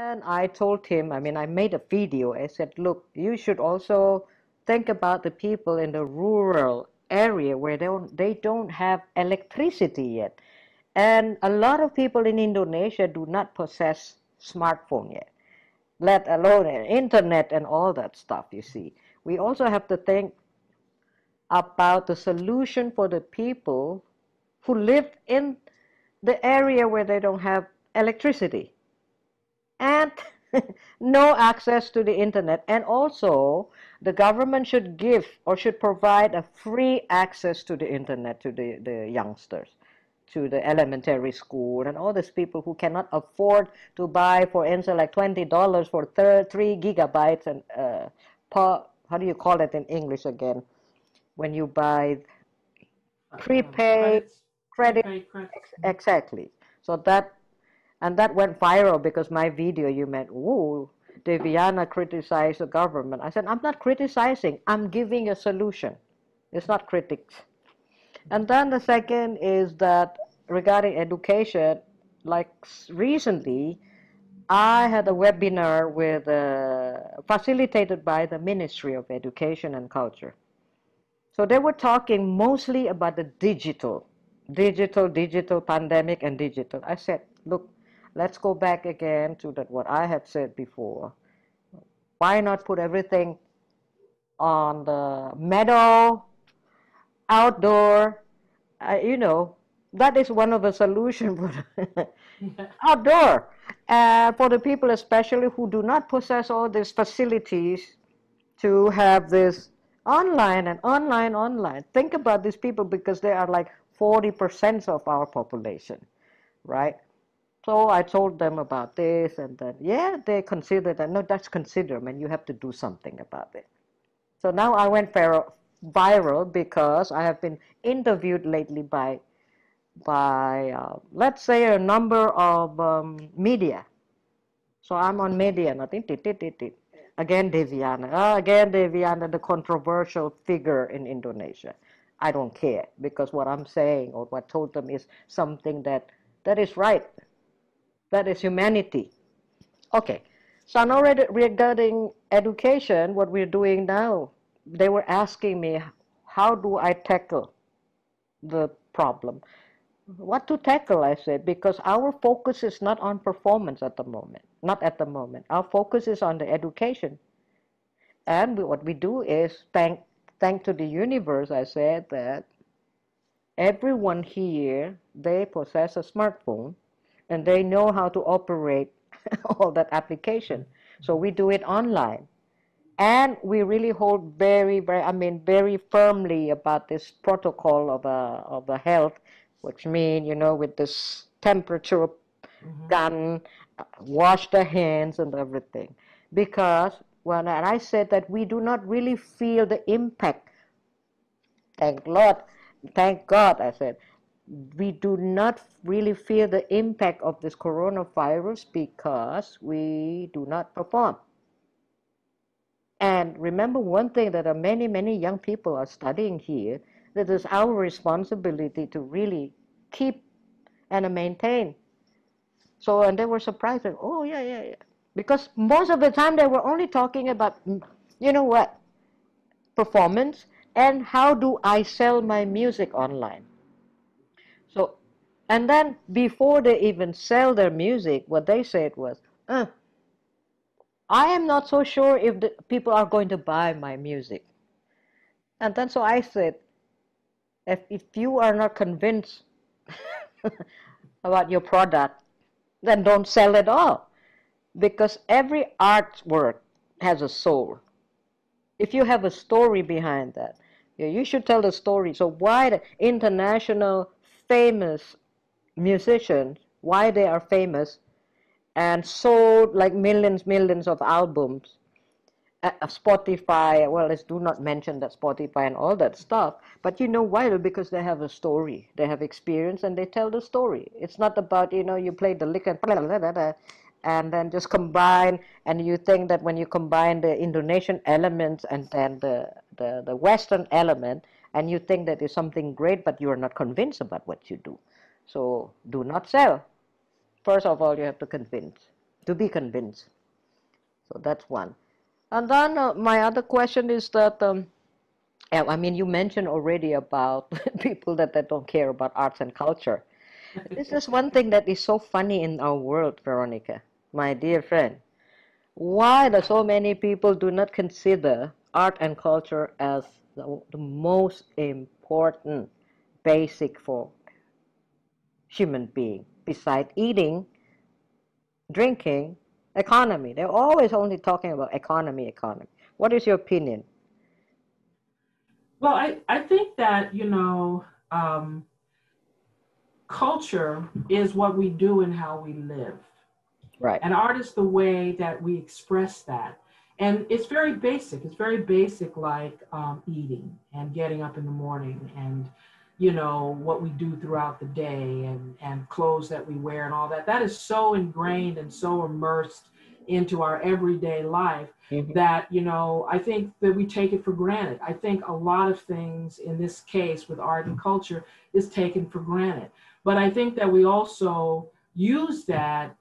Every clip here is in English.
then I told him, I mean, I made a video. I said, look, you should also think about the people in the rural area where they don't have electricity yet. And a lot of people in Indonesia do not possess smartphone yet, let alone an internet and all that stuff, you see. We also have to think about the solution for the people who live in the area where they don't have electricity and no access to the internet. And also, the government should give or should provide a free access to the internet to the youngsters, to the elementary school, and all these people who cannot afford to buy, for instance, like $20 for 3 gigabytes and how do you call it in English again? When you buy prepaid Credits, credit, prepaid credit. exactly. So that, and that went viral because my video, you meant, ooh, Deviana criticized the government. I said, I'm not criticizing, I'm giving a solution. It's not critics. And then the second is that regarding education, like recently, I had a webinar with facilitated by the Ministry of Education and Culture. So they were talking mostly about the digital pandemic and digital. I said, look, let's go back again to that what I had said before. Why not put everything on the meadow, outdoor? You know, that is one of the solutions for Yeah. outdoor. For the people especially who do not possess all these facilities to have this online and online. Think about these people because they are like 40% of our population, right? So I told them about this and then, yeah, they considered that, no, that's considered, man, you have to do something about it. So now I went viral because I have been interviewed lately by let's say a number of media. So I'm on media, nothing. Again, Deviana. Again, Deviana, the controversial figure in Indonesia. I don't care because what I'm saying or what I told them is something that is right. That is humanity. Okay. So now regarding education, what we're doing now, they were asking me, how do I tackle the problem? What to tackle, I said, because our focus is not on performance at the moment. Not at the moment. Our focus is on the education. And what we do is thank to the universe, I said, that everyone here, they possess a smartphone and they know how to operate all that application. So we do it online. And we really hold very firmly about this protocol of the health, which mean, with this temperature Mm-hmm. gun, wash the hands and everything. Because when I said that we do not really feel the impact, thank Lord, thank God, I said, we do not really feel the impact of this coronavirus because we do not perform. And remember one thing that many young people are studying here, that it's our responsibility to really keep and maintain. So, and they were surprised, like, oh, yeah. Because most of the time they were only talking about, you know what, performance and how do I sell my music online. So, and then before they even sell their music, what they said was, I am not so sure if the people are going to buy my music. And then so I said, if you are not convinced about your product, then don't sell at all. Because every artwork has a soul. If you have a story behind that, you should tell the story. So why the international famous musicians, why they are famous and sold like millions of albums, Spotify, well, let's do not mention that Spotify and all that stuff, but you know why? Because they have a story, they have experience, and they tell the story. It's not about, you play the lick and then just combine, and you think that when you combine the Indonesian elements and then the Western element, and you think that is something great, but you are not convinced about what you do. So do not sell. First of all, you have to convince. to be convinced. So that's one. And then my other question is that, yeah, I mean, you mentioned already about people that don't care about arts and culture. This is one thing that is so funny in our world, Veronica, my dear friend. Why do so many people do not consider art and culture as the most important basic for human being, besides eating, drinking, economy? They're always only talking about economy, economy. What is your opinion? Well, I think that, culture is what we do and how we live. Right. And art is the way that we express that. And it's very basic. It's very basic, like eating and getting up in the morning and, what we do throughout the day and clothes that we wear and all that. That is so ingrained and so immersed into our everyday life Hmm. that, I think that we take it for granted. I think a lot of things in this case with art and culture is taken for granted. But I think that we also use that,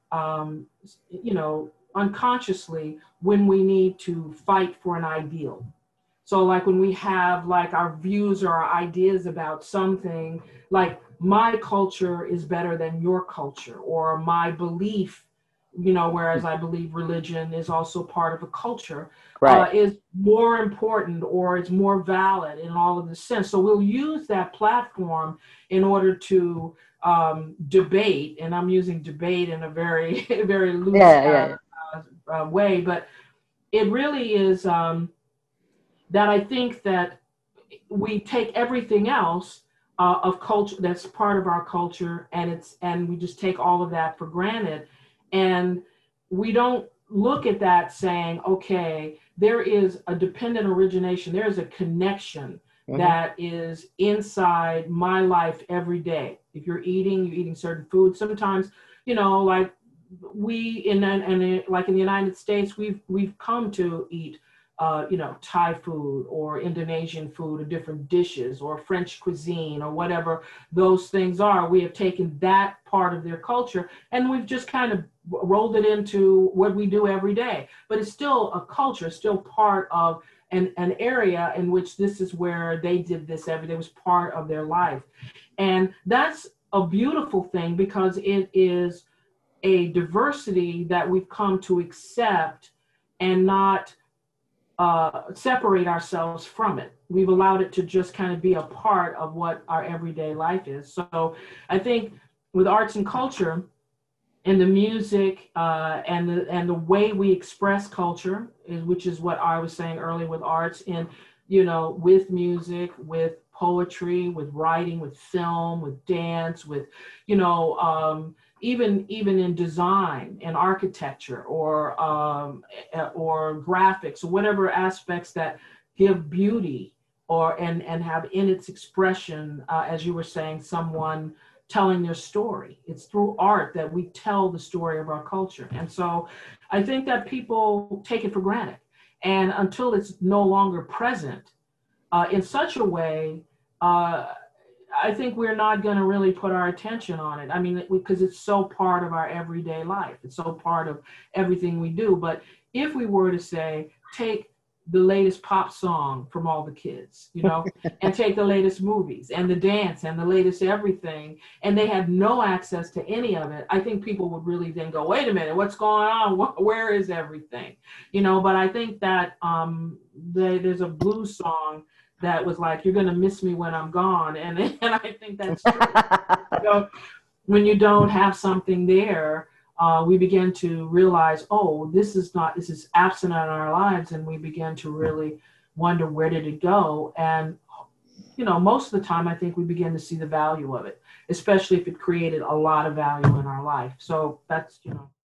unconsciously when we need to fight for an ideal. So like when we have like our views or our ideas about something, like my culture is better than your culture, or my belief, whereas I believe religion is also part of a culture, Right. is more important or it's more valid in all of this sense. So we'll use that platform in order to debate, and I'm using debate in a very, very loose Yeah, yeah, yeah. way, but it really is that I think that we take everything else of culture that's part of our culture, and we just take all of that for granted, and we don't look at that saying, okay, there is a dependent origination, there is a connection Hmm. that is inside my life every day. If you're eating certain food, sometimes, like we like in the United States, we've come to eat Thai food or Indonesian food or different dishes or French cuisine or whatever those things are. We have taken that part of their culture and we've just kind of rolled it into what we do every day. But it's still a culture, still part of an area in which this is where they did this every day. It was part of their life. And that's a beautiful thing because it is a diversity that we've come to accept and not separate ourselves from it. We've allowed it to just kind of be a part of what our everyday life is. So I think with arts and culture and the music and the way we express culture, which is what I was saying earlier with arts and with music, with poetry, with writing, with film, with dance, with even in design and architecture or graphics or whatever aspects that give beauty and have in its expression, as you were saying, someone telling their story. It's through art that we tell the story of our culture. And so I think that people take it for granted. And until it's no longer present in such a way, uh, I think we're not going to really put our attention on it. I mean, because it's so part of our everyday life. It's so part of everything we do. But if we were to say, take the latest pop song from all the kids, and take the latest movies and the dance and the latest everything, and they had no access to any of it, I think people would really then go, wait a minute, what's going on? Where is everything? But I think that there's a blues song that was like, you're going to miss me when I'm gone. And I think that's true. So when you don't have something there, we begin to realize, oh, this is absent in our lives. And we begin to really wonder, where did it go? And, most of the time, I think we begin to see the value of it, especially if it created a lot of value in our life. So that's.